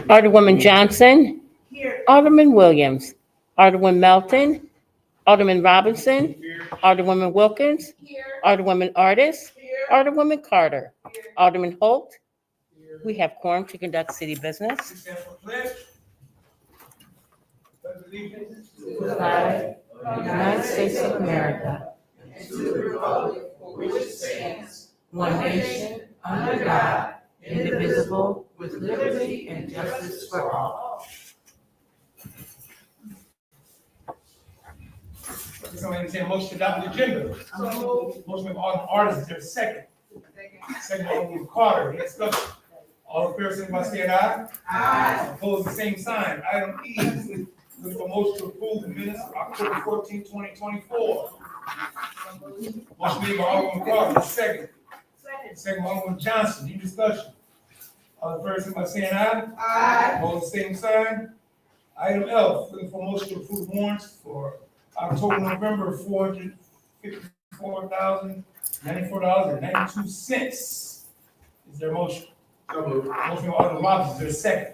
Alderwoman Johnson. Here. Alderman Williams. Alderman Melton. Alderman Robinson. Alderwoman Wilkins. Here. Alderwoman Artis. Here. Alderwoman Carter. Here. Alderman Holt. Here. We have quorum to conduct city business. Allegiance to the flag of the United States of America and to the republic for which it stands, one nation, under God, indivisible, with liberty and justice for all. Somebody say motion to adopt the agenda. Motion by Alderman Artis, is there a second? Second by Alderman Carter, any discussion? All in favor, signify by saying aye. Aye. Opposed, the same sign. Item E, looking for motion to approve the minutes of October 14, 2024. Motion made by Alderman Carter, second. Second by Alderman Johnson, any discussion? All in favor, signify by saying aye. Aye. Opposed, the same sign. Item F, looking for motion to approve warrants for October, November, $454,094.92. Is there a motion? Motion by Alderman Robinson, is there a second?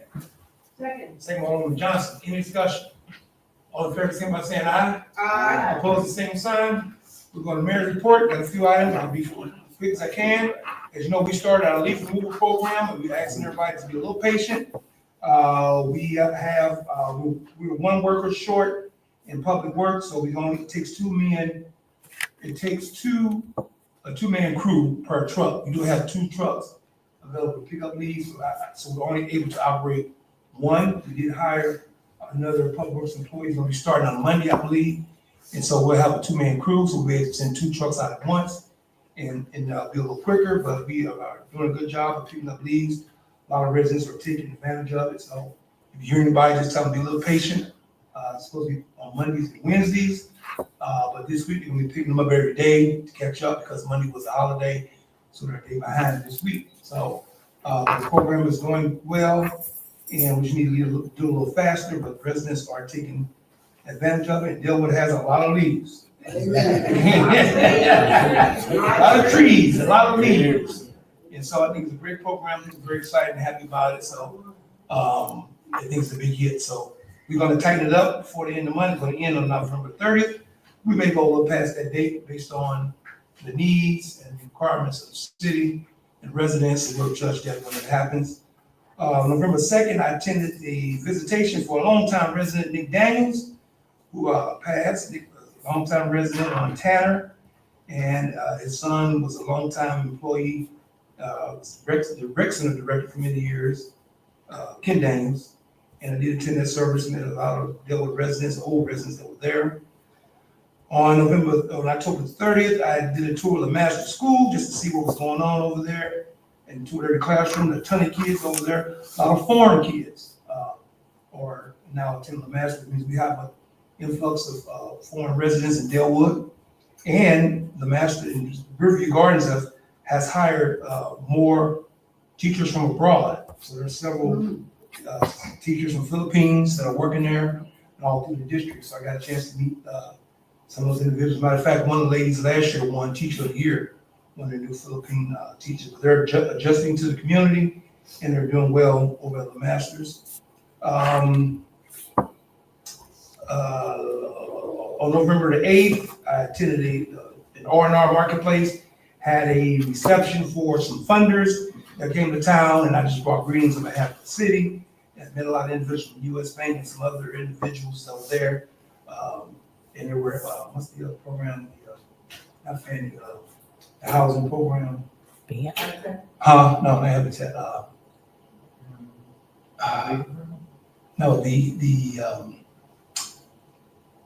Second by Alderman Johnson, any discussion? All in favor, signify by saying aye. Aye. Opposed, the same sign. We're going to mayor's report, got a few items, I'll be as quick as I can. As you know, we started our leaf removal program, and we're asking everybody to be a little patient. We were one worker short in public works, so it takes 2 men. It takes a 2-man crew per truck. We do have 2 trucks available to pick up leaves, so we're only able to operate 1. We did hire another public works employee. Going to be starting on Monday, I believe, and so we'll have a 2-man crew, so we'll be able to send 2 trucks out at once and be a little quicker. But we are doing a good job of picking up leaves. A lot of residents are taking advantage of it. So if you hear anybody, just tell them to be a little patient. It's supposed to be on Mondays and Wednesdays, but this week we're going to be picking them up every day to catch up because Monday was a holiday, so they're a day behind this week. So the program is going well, and we just need to do a little faster, but residents are taking advantage of it. Dellwood has a lot of leaves. A lot of trees, a lot of leaves. And so I think it's a great program. I'm very excited and happy about it. So I think it's a big hit. So we're going to tighten it up before the end of the month. It's going to end on November 30th. We may go a little past that date based on the needs and the requirements of the city and residents, and we'll judge that when it happens. November 2nd, I attended a visitation for a longtime resident, Nick Daniels, who passed. Nick was a longtime resident on Tanner, and his son was a longtime employee, the rec center director for many years, Ken Daniels. And I did attend that service, met a lot of Dellwood residents, old residents that were there. On October 30th, I did a tour of the master school just to see what was going on over there, and toured every classroom. A ton of kids over there, a lot of foreign kids are now attending the master. It means we have an influx of foreign residents in Dellwood, and the master in Riverview Gardens has hired more teachers from abroad. So there's several teachers from Philippines that are working there and all through the district. So I got a chance to meet some of those individuals. Matter of fact, one of the ladies last year won Teacher of the Year, one of the new Philippine teachers. They're adjusting to the community, and they're doing well over at the Masters. On November the 8th, I attended an R&R marketplace, had a reception for some funders that came to town, and I just brought greetings on behalf of the city. And met a lot of individuals from U.S. Bank and some other individuals that were there. And there were, what's the other program? Not Fannie, the housing program. No, I haven't said. No, the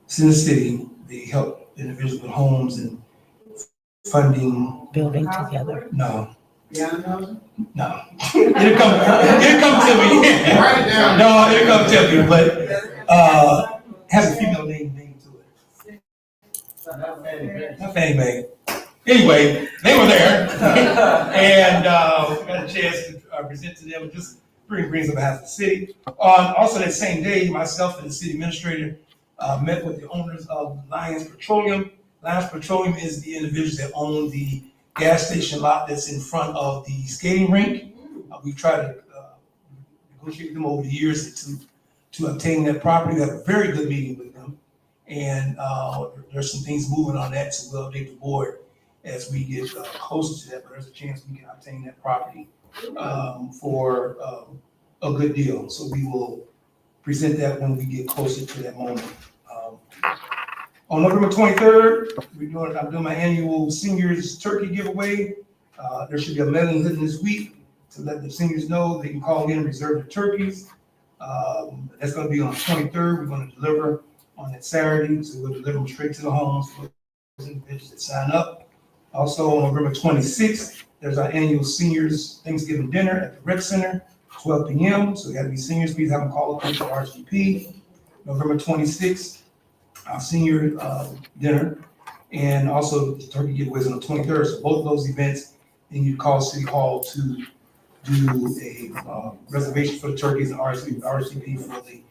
Sin City, they help individuals with homes and funding. Building together. No. No. It'll come to me. Write it down. No, it'll come to me, but has a female name to it. Not Fannie Mae. Anyway, they were there, and got a chance to present to them and just bring on behalf of the city. Also that same day, myself and the city administrator met with the owners of Lions Petroleum. Lions Petroleum is the individuals that own the gas station lot that's in front of the skating rink. We tried to negotiate with them over the years to obtain that property. We had a very good meeting with them. And there's some things moving on that, so we'll update the board as we get closer to that, but there's a chance we can obtain that property for a good deal. So we will present that when we get closer to that moment. On November 23rd, I'm doing my annual seniors turkey giveaway. There should be a mailing written this week to let the seniors know they can call in and reserve their turkeys. That's going to be on the 23rd. We're going to deliver on that Saturday, so we'll deliver them straight to the homes for those individuals that sign up. Also, on November 26th, there's our annual seniors Thanksgiving dinner at the Rec Center, 12 p.m. So we got to be seniors. Please have them call up for RSVP. November 26th, our senior dinner, and also the turkey giveaways on the 23rd. So both of those events, then you call City Hall to do a reservation for the turkeys and RSVP for the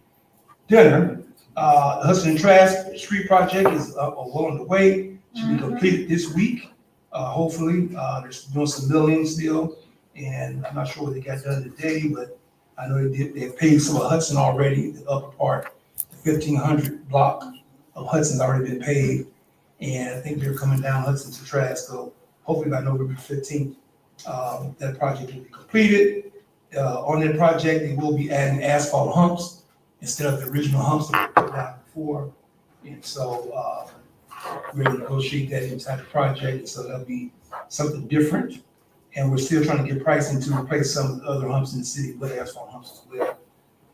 dinner. The Hudson and Trask Street project is well on the way. Should be completed this week. Hopefully, they're doing some milling still, and I'm not sure what they got done today, but I know they paid some of Hudson already, the upper part, the 1500 block of Hudson's already been paid, and I think they're coming down Hudson to Trask, so hopefully by November 15th, that project will be completed. On that project, they will be adding asphalt humps instead of the original humps that were put down before, and so we're going to negotiate that inside the project, so that'll be something different. And we're still trying to get pricing to replace some of the other humps in the city with asphalt humps as well,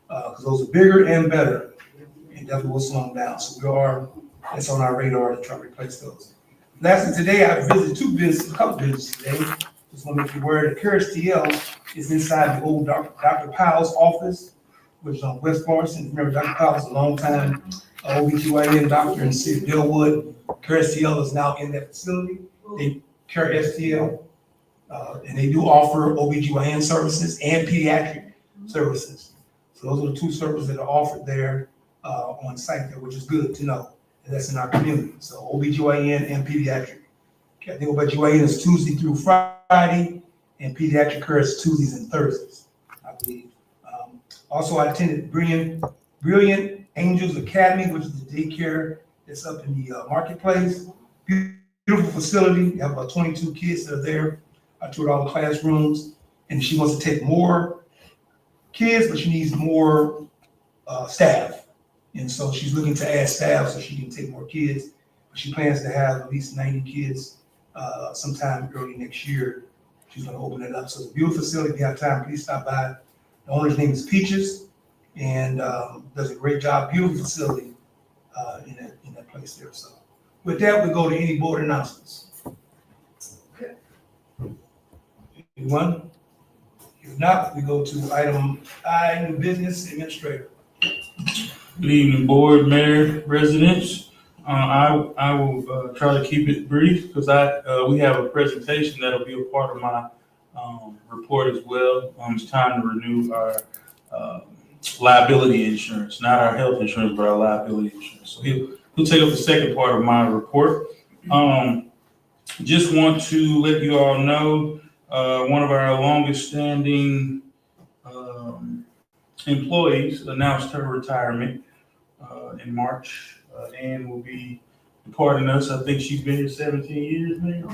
because those are bigger and better, and definitely will slow them down. So that's on our radar to try to replace those. Lastly, today I visited a couple businesses today. Just want to make you aware that CareSTL is inside the old Dr. Powell's office, which is on West Florissant. Remember, Dr. Powell is a long time OBGYN doctor in the city of Dellwood. CareSTL is now in that facility. They CareSTL, and they do offer OBGYN services and pediatric services. So those are the two services that are offered there on site there, which is good to know. And that's in our community. So OBGYN and pediatric. I think OBGYN is Tuesday through Friday, and pediatric care is Tuesdays and Thursdays, I believe. Also, I attended Brilliant Angels Academy, which is the daycare that's up in the marketplace. Beautiful facility. You have about 22 kids that are there. I toured all the classrooms, and she wants to take more kids, but she needs more staff. And so she's looking to add staff so she can take more kids. But she plans to have at least 90 kids sometime early next year. She's going to open it up. So it's a beautiful facility. If you have time, please stop by. The owner's name is Peaches, and does a great job. Beautiful facility in that place there. So with that, we go to any board announcements. Anyone? If not, we go to item I, new business administrator. Good evening, board, mayor, residents. I will try to keep it brief because we have a presentation that'll be a part of my report as well. It's time to renew our liability insurance, not our health insurance, but our liability insurance. So he'll take up the second part of my report. Just want to let you all know one of our longest standing employees announced her retirement in March and will be departing us. I think she's been here 17 years now.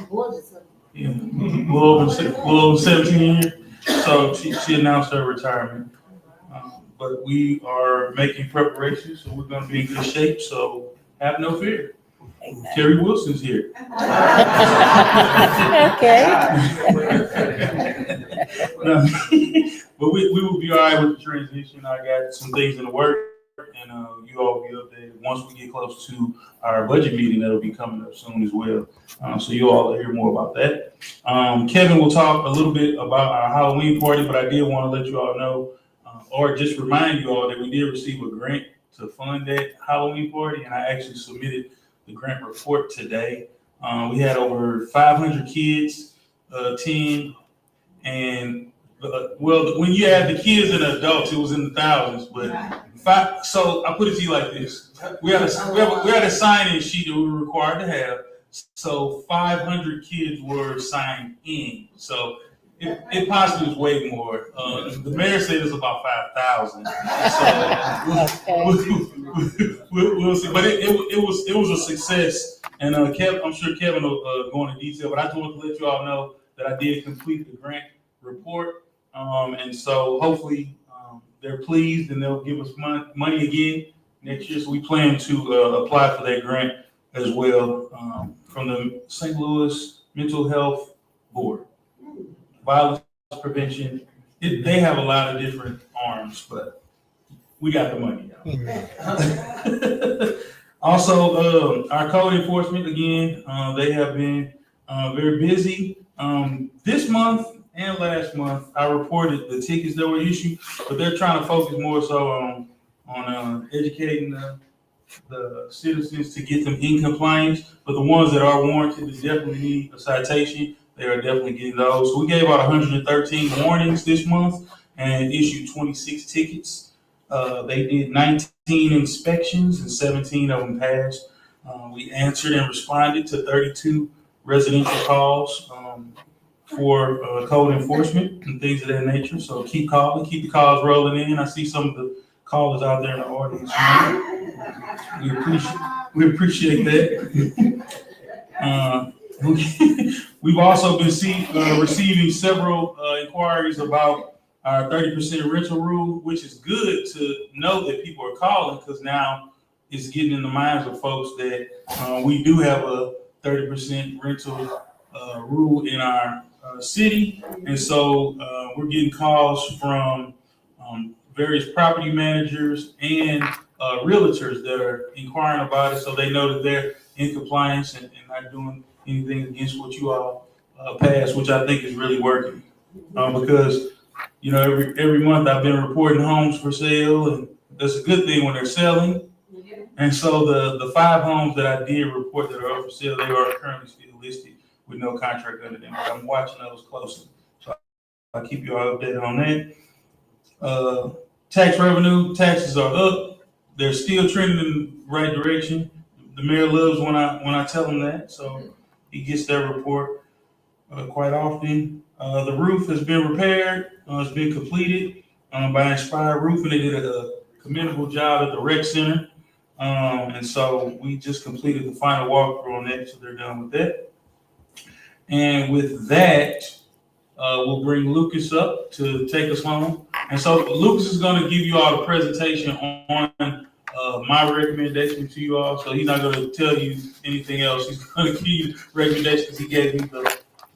Yeah, a little over 17 years. So she announced her retirement. But we are making preparations, so we're going to be in good shape. So have no fear. Amen. Terry Wilson's here. Okay. No, but we will be all right with the transition. I got some things in the work, and you all will be updated once we get close to our budget meeting that'll be coming up soon as well. So you all will hear more about that. Kevin will talk a little bit about our Halloween party, but I did want to let you all know, or just remind you all that we did receive a grant to fund that Halloween party, and I actually submitted the grant report today. We had over 500 kids attend, and when you add the kids and the adults, it was in the thousands. But so I put it to you like this: we had a sign-in sheet that we were required to have. So 500 kids were signed in. So It possibly is way more. The mayor said it's about 5,000. So we'll see. But it was a success. And Kev, I'm sure Kevin will go into detail. But I just want to let you all know that I did complete the grant report. And so hopefully they're pleased and they'll give us money again next year. So we plan to apply for that grant as well from the St. Louis Mental Health Board. Violence prevention. They have a lot of different arms, but we got the money. Also, our code enforcement, again, they have been very busy. This month and last month, I reported the tickets that were issued, but they're trying to focus more so on educating the citizens to get them in compliance. But the ones that are warranted to definitely need a citation, they are definitely getting those. So we gave out 113 warnings this month and issued 26 tickets. They did 19 inspections and 17 of them passed. We answered and responded to 32 residential calls for code enforcement and things of that nature. So keep calling, keep the calls rolling in. I see some of the callers out there in the audience. We appreciate that. We've also been receiving several inquiries about our 30% rental rule, which is good to know that people are calling because now it's getting in the minds of folks that we do have a 30% rental rule in our city. And so we're getting calls from various property managers and realtors that are inquiring about it so they know that they're in compliance and not doing anything against what you all passed, which I think is really working. Because, you know, every month I've been reporting homes for sale, and that's a good thing when they're selling. And so the 5 homes that I did report that are up for sale, they are currently still listed with no contract under them. But I'm watching those closely. So I'll keep you all updated on that. Tax revenue, taxes are up. They're still trending in the right direction. The mayor loves when I tell him that, so he gets that report quite often. The roof has been repaired. It's been completed by Inspired Roofing. They did a commendable job at the rec center. And so we just completed the final walkthrough on that, so they're done with that. And with that, we'll bring Lucas up to take us home. And so Lucas is going to give you all the presentation on my recommendation to you all. So he's not going to tell you anything else. He's going to give you recommendations because he gave me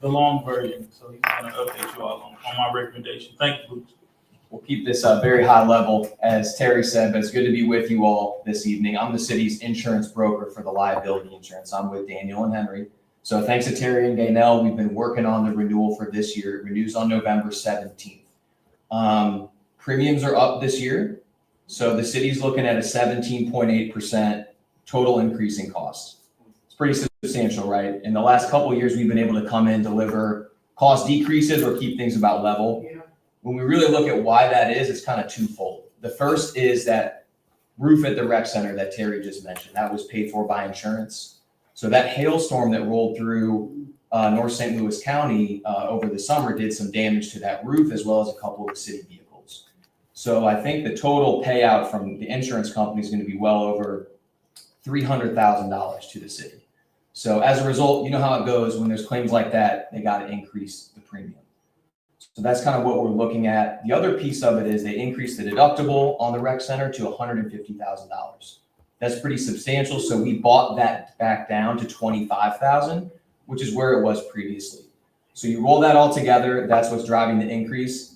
the long version. So he's going to update you all on my recommendation. Thank you, Lucas. We'll keep this very high level, as Terry said, but it's good to be with you all this evening. I'm the city's insurance broker for the liability insurance. I'm with Daniel and Henry. So thanks to Terry and Gaynell, we've been working on the renewal for this year. It renews on November 17th. Premiums are up this year. So the city's looking at a 17.8% total increase in costs. It's pretty substantial, right? In the last couple of years, we've been able to come in, deliver cost decreases or keep things about level. When we really look at why that is, it's kind of twofold. The first is that roof at the rec center that Terry just mentioned, that was paid for by insurance. So that hailstorm that rolled through North St. Louis County over the summer did some damage to that roof as well as a couple of the city vehicles. So I think the total payout from the insurance company is going to be well over $300,000 to the city. So as a result, you know how it goes when there's claims like that, they got to increase the premium. So that's kind of what we're looking at. The other piece of it is they increased the deductible on the rec center to $150,000. That's pretty substantial. So we bought that back down to $25,000, which is where it was previously. So you roll that all together, that's what's driving the increase.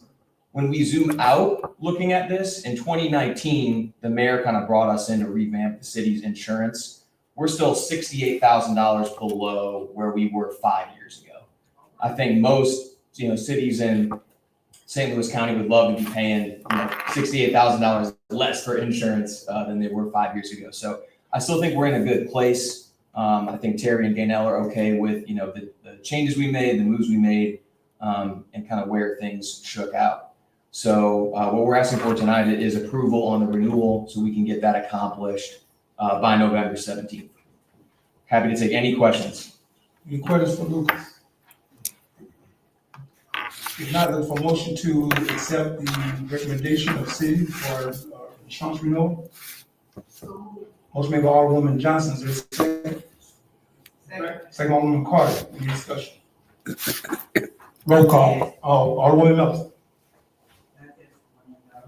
When we zoom out looking at this, in 2019, the mayor kind of brought us in to revamp the city's insurance. We're still $68,000 below where we were 5 years ago. I think most cities in St. Louis County would love to be paying $68,000 less for insurance than they were 5 years ago. So I still think we're in a good place. I think Terry and Gaynell are okay with the changes we made, the moves we made, and kind of where things shook out. So what we're asking for tonight is approval on the renewal so we can get that accomplished by November 17th. Happy to take any questions. Any questions for Lucas? If not, look for motion to accept the recommendation of city for insurance renewal. Motion made by Alderwoman Johnson, is there a second? Second, Alderwoman Carter, any discussion? Roll call, Alderwoman Melton.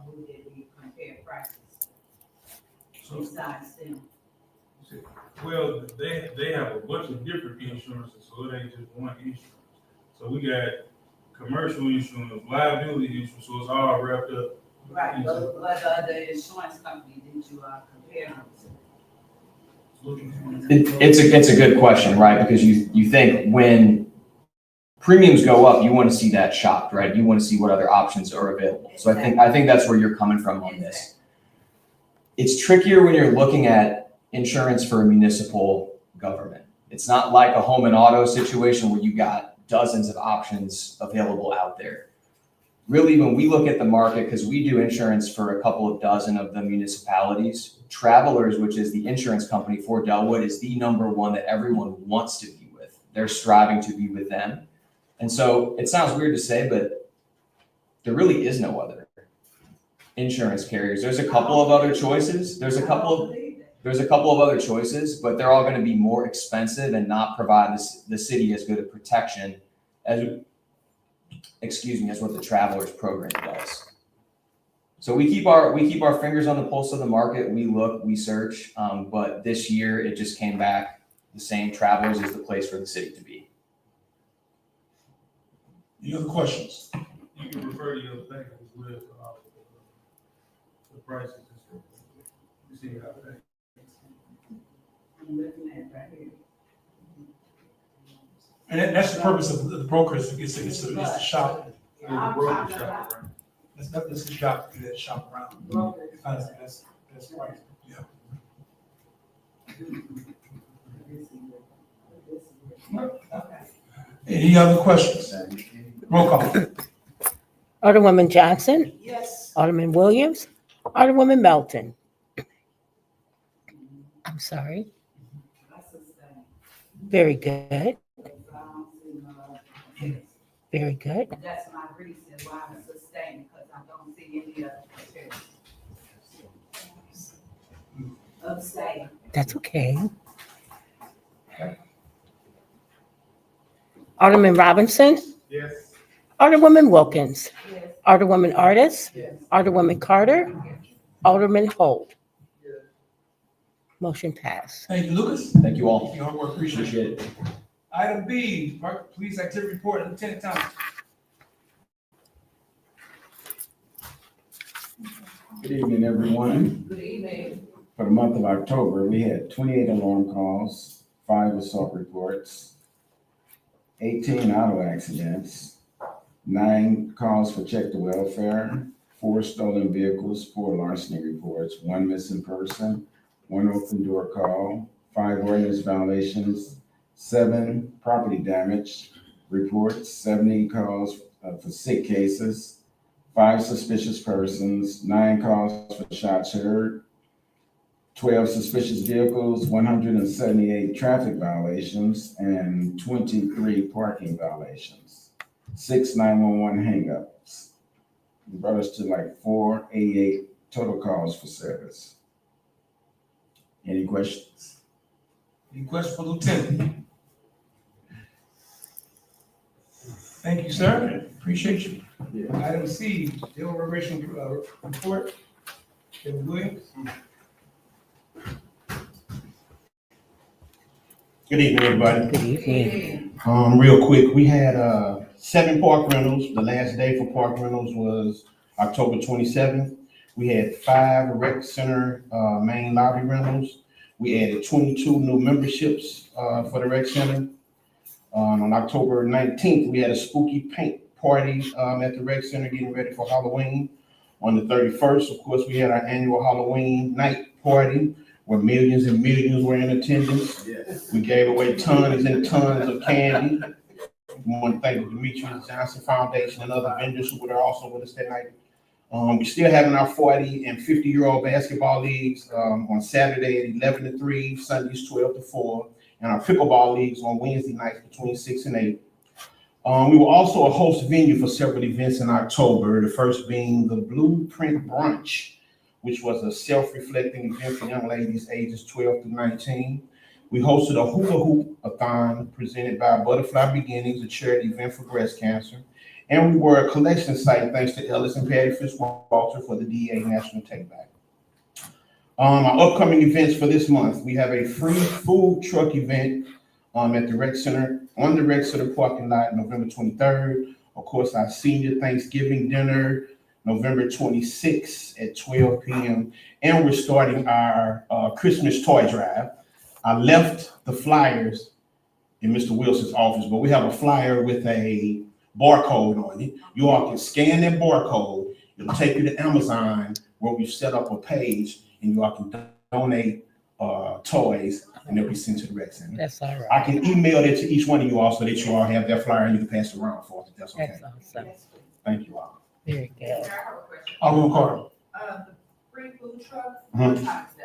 Who did we compare prices besides them? Well, they have a bunch of different insurances, so it ain't just one insurance. So we got commercial insurance, liability insurance, so it's all wrapped up. Right, but what other insurance company did you compare them to? It's a good question, right? Because you think when premiums go up, you want to see that shopped, right? You want to see what other options are available. So I think that's where you're coming from on this. It's trickier when you're looking at insurance for a municipal government. It's not like a home and auto situation where you got dozens of options available out there. Really, when we look at the market, because we do insurance for a couple of dozen of the municipalities, Travelers, which is the insurance company for Dellwood, is the number one that everyone wants to be with. They're striving to be with them. And so it sounds weird to say, but there really is no other insurance carriers. There's a couple of other choices. There's a couple of other choices, but they're all going to be more expensive and not provide the city as good a protection as what the Travelers program does. So we keep our fingers on the pulse of the market. We look, we search, but this year it just came back the same. Travelers is the place for the city to be. Any other questions? You can refer to the other thing as well, the prices and stuff. You see how they. I'm looking at it right here. And that's the purpose of the broker, is to shop. Yeah, I'm talking about That's the shop, that shop around. brokers. That's right, yeah. Okay. Any other questions? Roll call. Alderwoman Johnson, Yes. Alderman Williams, Alderwoman Melton. I'm sorry. Very good, very good. That's my reason why I'm sustaining, because I don't see any other comparison. Abstain. That's okay. Alderman Robinson, Yes. Alderwoman Wilkins, Yes. Alderwoman Artis, Yes. Alderwoman Carter, Alderman Holt. Motion passed. Thank you, Lucas. Thank you all. Thank you, Howard, appreciate it. Appreciate it. Item B, Police Activity Report, Lieutenant Thomas. Good evening, everyone. Good evening. For the month of October, we had 28 alarm calls, 5 assault reports, 18 auto accidents, 9 calls for check the welfare, 4 stolen vehicles, 4 larceny reports, 1 missing person, 1 open door call, 5 ordinance violations, 7 property damage reports, 70 calls for sick cases, 5 suspicious persons, 9 calls for shots heard, 12 suspicious vehicles, 178 traffic violations, and 23 parking violations, 6 911 hangups. It brought us to like 488 total calls for service. Any questions? Any questions for Lieutenant? Thank you, sir. Appreciate you. Item C, Bill Restoration Report. Kevin Williams. Good evening, everybody. Good evening. Real quick, we had 7 park rentals. The last day for park rentals was October 27th. We had 5 rec center main lobby rentals. We added 22 new memberships for the rec center. On October 19th, we had a spooky paint party at the rec center getting ready for Halloween. On the 31st, of course, we had our annual Halloween night party where millions and millions were in attendance. Yes. We gave away tons and tons of candy. We want to thank the Demetrius Johnson Foundation and other vendors who were there also with us that night. We're still having our 40 and 50-year-old basketball leagues on Saturday at 11 to 3, Sundays 12 to 4, and our pickleball leagues on Wednesday nights between 6 and 8. We will also a host venue for several events in October, the first being the Blueprint Brunch, which was a self-reflecting event for young ladies ages 12 through 19. We hosted a hula hoop-a-thon presented by Butterfly Beginnings, a charity event for breast cancer. And we were a collection site thanks to Ellis and Patty Fitzwalter for the DEA National Take Back. Our upcoming events for this month, we have a free food truck event at the rec center, on the rec center parking lot, November 23rd. Of course, our senior Thanksgiving dinner, November 26th at 12 p.m. And we're starting our Christmas toy drive. I left the flyers in Mr. Wilson's office, but we have a flyer with a barcode on it. You all can scan that barcode. It'll take you to Amazon where we've set up a page and you all can donate toys and they'll be sent to the rec center. That's all right. I can email it to each one of you all so that you all have that flyer and you can pass it around for us if that's okay. That's awesome. Thank you all. Very good. I have a question. Alderman Carter. The free food truck, Mhm. what time is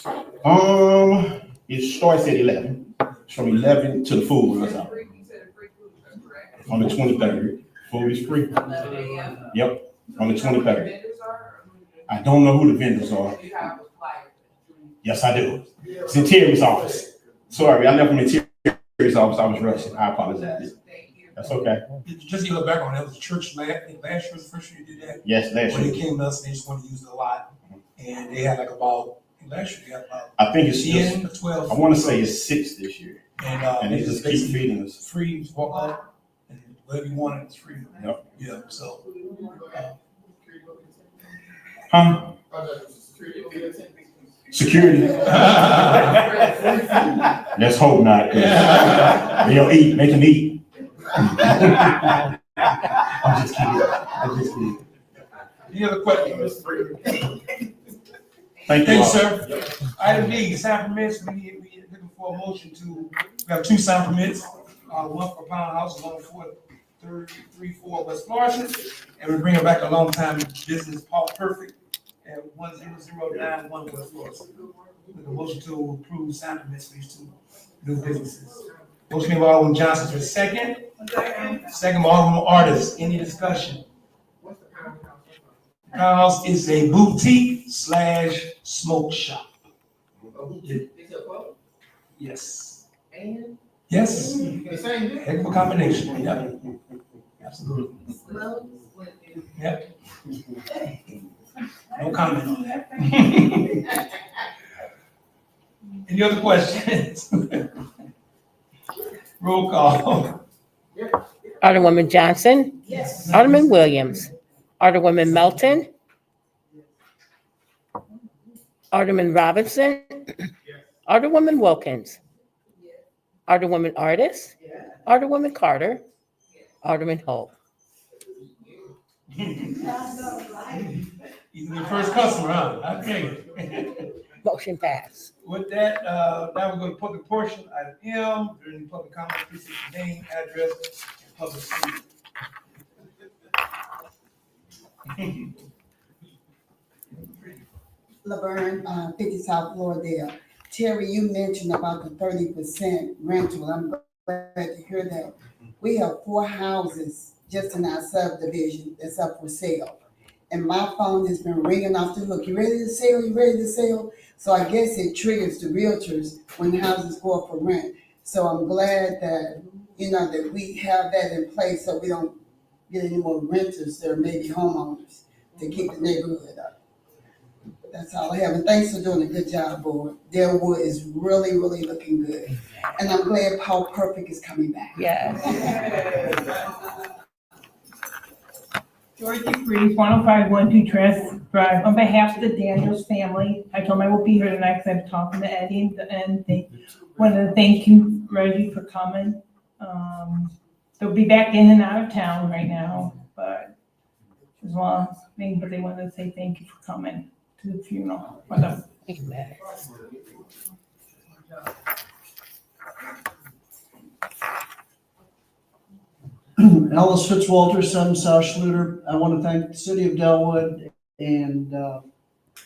that? It starts at 11. It's from 11 to the food runs out. You said a free food truck, correct? On the 23rd. Food is free. 11 a.m. Yep, on the Do you know who 23rd. vendors are, or I don't know who the vendors are. do you have a flyer? Yes, I do. It's in Terry's office. Sorry, I left him in Terry's office. I was rushing. I apologize. Thank you. That's okay. Just to give a background, that was church last year, was the first year you did that. Yes, last When they year. came to us, they just wanted to use it a lot. And they had like last year, they had about I think it's 10 or 12. I want to say it's 6 this year. And And they just keep basically feeding us. free, just walk up and whatever you wanted, it's free. Yep. Yeah, so. Huh? Security. Let's hope not. 'Cause they'll eat. They can eat. I'm just kidding. I'm just kidding. Any other questions? Thank you Thank you, all. sir. Item D, sign permits, we looking for a motion to, we have 2 sign permits, one for Pound House, one for 34 West Florissant, and we're bringing back a long time business, Paul Perfect, at 10091 West Florissant. With a motion to approve sign permits for these 2 new businesses. Motion made by Alderman Johnson, for second. Second by Alderman Artis, any discussion? Pound House is a boutique / smoke shop. Yes. And Yes. the same. Heck of a combination, yeah. Absolutely. Yep. No comment on that. Any other questions? Roll call. Alderwoman Johnson. Yes. Alderman Williams. Alderwoman Melton. Alderman Robinson. Alderwoman Wilkins. Alderwoman Artis. Alderwoman Carter. Alderman Holt. He's the first customer, huh? Okay. Motion passed. With that, now we go to public portion, item M, during the public comment, please state your name, address, and public speaking. Laverne, 50 South Floridale. Terry, you mentioned about the 30% rental. I'm glad to hear that. We have 4 houses just in our subdivision that's up for sale. And my phone has been ringing off the hook. You ready to sell? You ready to sell? So I guess it triggers the realtors when the houses go up for rent. So I'm glad that, that we have that in place so we don't get any more renters that are maybe homeowners to keep the neighborhood up. That's all I have. And thanks for doing a good job, board. Dellwood is really, really looking good. And I'm glad Paul Perfect is coming back. Yes. Dorothy Freeze, 10512 Tress Drive. On behalf of the Daniels family, I told them I will be here tonight because I'm talking to Eddie and they wanted to thank you, Reggie, for coming. They'll be back in and out of town right now, but as long as they wanted to say thank you for coming to the funeral for them. Amen. Ellis Fitzwalter, 7 South Schluter. I want to thank the city of Dellwood and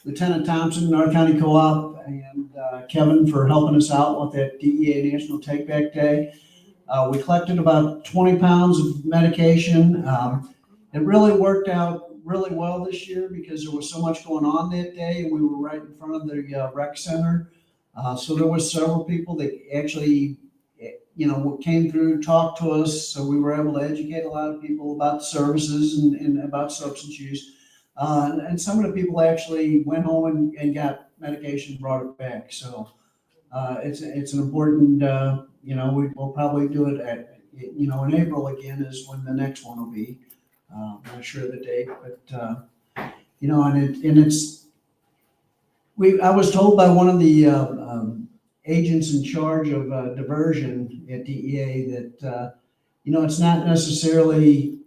Lieutenant Thompson, North County Co-op, and Kevin for helping us out with that DEA National Take Back Day. We collected about 20 pounds of medication. It really worked out really well this year because there was so much going on that day, and we were right in front of the rec center. So there was several people that actually, came through, talked to us, so we were able to educate a lot of people about the services and about substance use. And some of the people actually went home and got medication, brought it back. So it's an important, we'll probably do it in April again is when the next one will be. I'm not sure of the date, but, I was told by one of the agents in charge of diversion at DEA that, it's not necessarily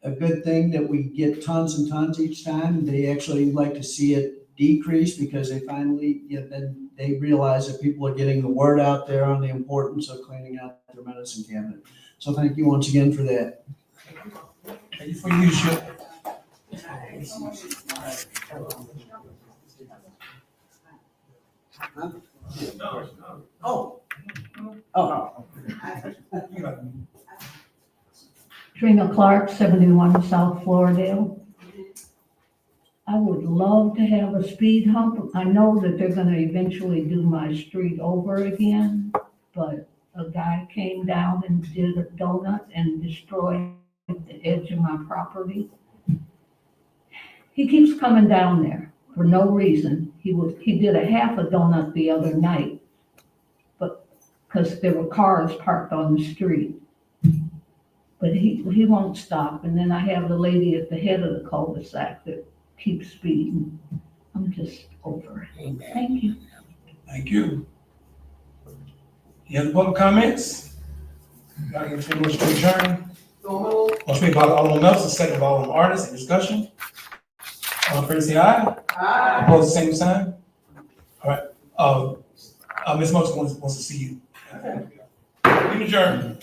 a good thing that we get tons and tons each time. They actually like to see it decrease because they finally, then they realize that people are getting the word out there on the importance of cleaning out their medicine cabinet. So thank you once again for that. Thank you for your leadership. Trina Clark, 71 South Floridale. I would love to have a speed hump. I know that they're gonna eventually do my street over again, but a guy came down and did a donut and destroyed the edge of my property. He keeps coming down there for no reason. He did a half a donut the other night, but, because there were cars parked on the street. But he won't stop, and then I have the lady at the head of the cul-de-sac that keeps speeding. I'm just over it. Thank you. Thank you. Any other public comments? Got any motion to adjourn? Motion made by Alderman Melton, second by Alderman Artis. Any discussion? All in favor, say aye. Aye. Opposed, same sign. All right. Ms. Moulton wants to see you. We adjourn.